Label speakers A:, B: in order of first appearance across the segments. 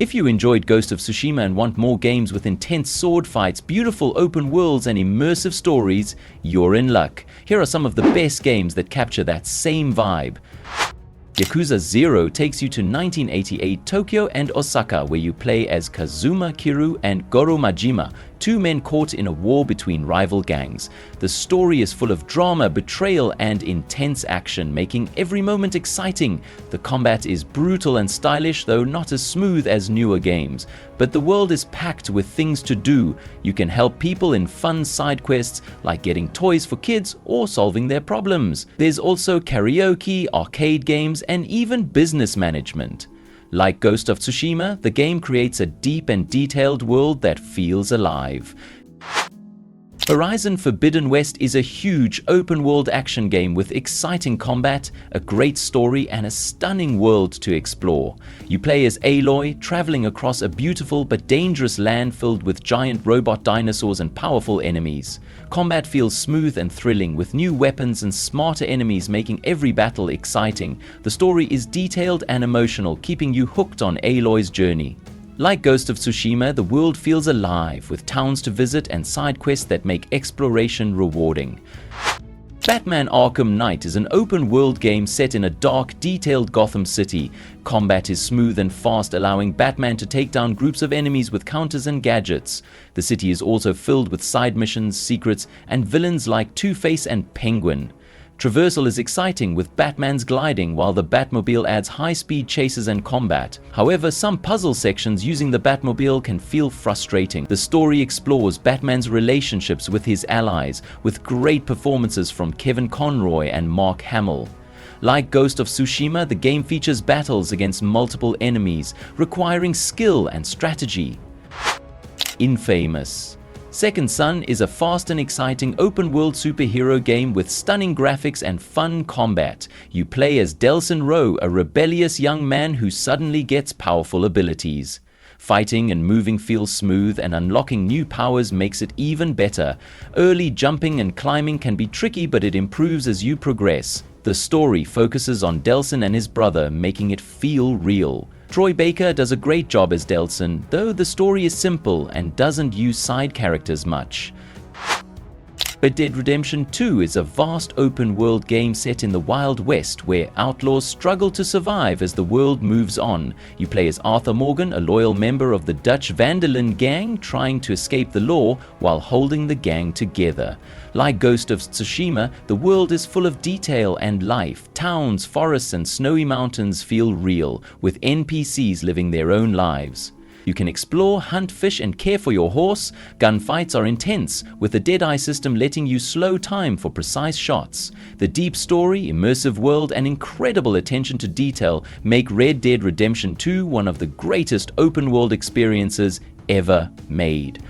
A: If you enjoyed Ghost of Tsushima and want more games with intense sword fights, beautiful open worlds, and immersive stories, you're in luck. Here are some of the best games that capture that same vibe. Yakuza 0 takes you to 1988 Tokyo and Osaka, where you play as Kazuma Kiryu and Goro Majima, two men caught in a war between rival gangs. The story is full of drama, betrayal, and intense action, making every moment exciting. The combat is brutal and stylish, though not as smooth as newer games. But the world is packed with things to do. You can help people in fun side quests, like getting toys for kids or solving their problems. There's also karaoke, arcade games, and even business management. Like Ghost of Tsushima, the game creates a deep and detailed world that feels alive. Horizon Forbidden West is a huge open-world action game with exciting combat, a great story, and a stunning world to explore. You play as Aloy, traveling across a beautiful but dangerous land filled with giant robot dinosaurs and powerful enemies. Combat feels smooth and thrilling, with new weapons and smarter enemies making every battle exciting. The story is detailed and emotional, keeping you hooked on Aloy's journey. Like Ghost of Tsushima, the world feels alive, with towns to visit and side quests that make exploration rewarding. Batman Arkham Knight is an open-world game set in a dark, detailed Gotham City. Combat is smooth and fast, allowing Batman to take down groups of enemies with counters and gadgets. The city is also filled with side missions, secrets, and villains like Two-Face and Penguin. Traversal is exciting, with Batman's gliding, while the Batmobile adds high-speed chases and combat. However, some puzzle sections using the Batmobile can feel frustrating. The story explores Batman's relationships with his allies, with great performances from Kevin Conroy and Mark Hamill. Like Ghost of Tsushima, the game features battles against multiple enemies, requiring skill and strategy. Infamous Second Son is a fast and exciting open-world superhero game with stunning graphics and fun combat. You play as Delsin Rowe, a rebellious young man who suddenly gets powerful abilities. Fighting and moving feels smooth, and unlocking new powers makes it even better. Early jumping and climbing can be tricky, but it improves as you progress. The story focuses on Delsin and his brother, making it feel real. Troy Baker does a great job as Delsin, though the story is simple and doesn't use side characters much. Red Dead Redemption 2 is a vast open-world game set in the Wild West, where outlaws struggle to survive as the world moves on. You play as Arthur Morgan, a loyal member of the Dutch Vanderlyn gang, trying to escape the law while holding the gang together. Like Ghost of Tsushima, the world is full of detail and life. Towns, forests, and snowy mountains feel real, with NPCs living their own lives. You can explore, hunt, fish, and care for your horse. Gunfights are intense, with the Deadeye system letting you slow time for precise shots. The deep story, immersive world, and incredible attention to detail make Red Dead Redemption 2 one of the greatest open-world experiences ever made.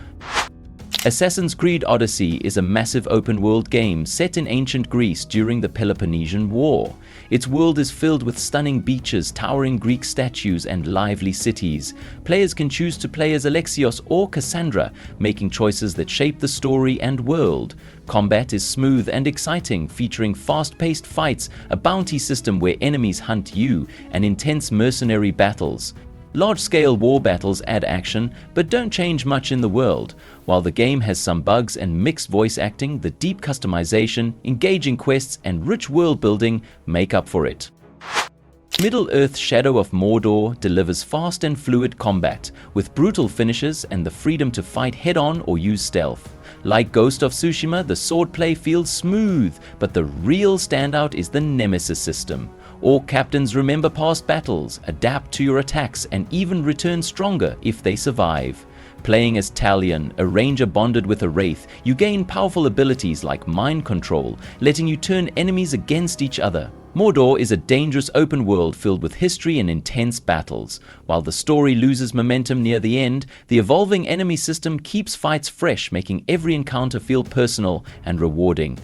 A: Assassin's Creed Odyssey is a massive open-world game set in ancient Greece during the Peloponnesian War. Its world is filled with stunning beaches, towering Greek statues, and lively cities. Players can choose to play as Alexios or Cassandra, making choices that shape the story and world. Combat is smooth and exciting, featuring fast-paced fights, a bounty system where enemies hunt you, and intense mercenary battles. Large-scale war battles add action, but don't change much in the world. While the game has some bugs and mixed voice acting, the deep customization, engaging quests, and rich world building make up for it. Middle-earth: Shadow of Mordor delivers fast and fluid combat, with brutal finishes and the freedom to fight head-on or use stealth. Like Ghost of Tsushima, the swordplay feels smooth, but the real standout is the Nemesis system. All captains remember past battles, adapt to your attacks, and even return stronger if they survive. Playing as Talion, a ranger bonded with a wraith, you gain powerful abilities like mind control, letting you turn enemies against each other. Mordor is a dangerous open world filled with history and intense battles. While the story loses momentum near the end, the evolving enemy system keeps fights fresh, making every encounter feel personal and rewarding.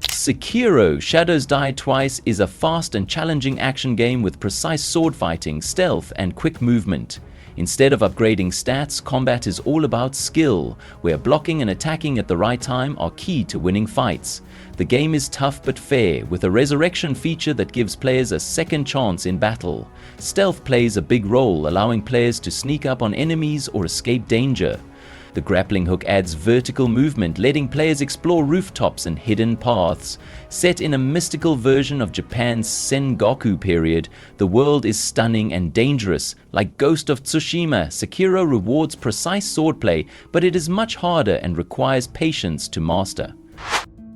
A: Sekiro: Shadows Die Twice is a fast and challenging action game with precise sword fighting, stealth, and quick movement. Instead of upgrading stats, combat is all about skill, where blocking and attacking at the right time are key to winning fights. The game is tough but fair, with a resurrection feature that gives players a second chance in battle. Stealth plays a big role, allowing players to sneak up on enemies or escape danger. The grappling hook adds vertical movement, letting players explore rooftops and hidden paths. Set in a mystical version of Japan's Sengoku period, the world is stunning and dangerous. Like Ghost of Tsushima, Sekiro rewards precise swordplay, but it is much harder and requires patience to master.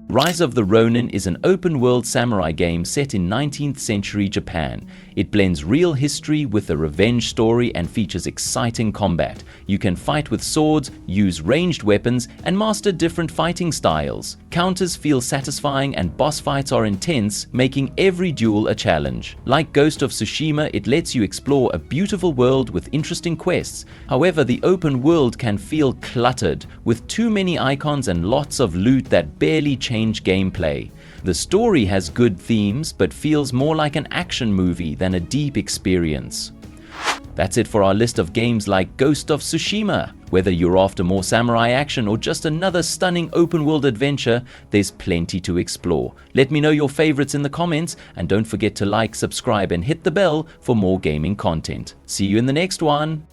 A: Rise of the Ronin is an open-world samurai game set in 19th century Japan. It blends real history with a revenge story and features exciting combat. You can fight with swords, use ranged weapons, and master different fighting styles. Counters feel satisfying and boss fights are intense, making every duel a challenge. Like Ghost of Tsushima, it lets you explore a beautiful world with interesting quests. However, the open world can feel cluttered, with too many icons and lots of loot that barely change gameplay. The story has good themes, but feels more like an action movie than a deep experience. That's it for our list of games like Ghost of Tsushima. Whether you're after more samurai action or just another stunning open-world adventure, there's plenty to explore. Let me know your favorites in the comments, and don't forget to like, subscribe, and hit the bell for more gaming content. See you in the next one.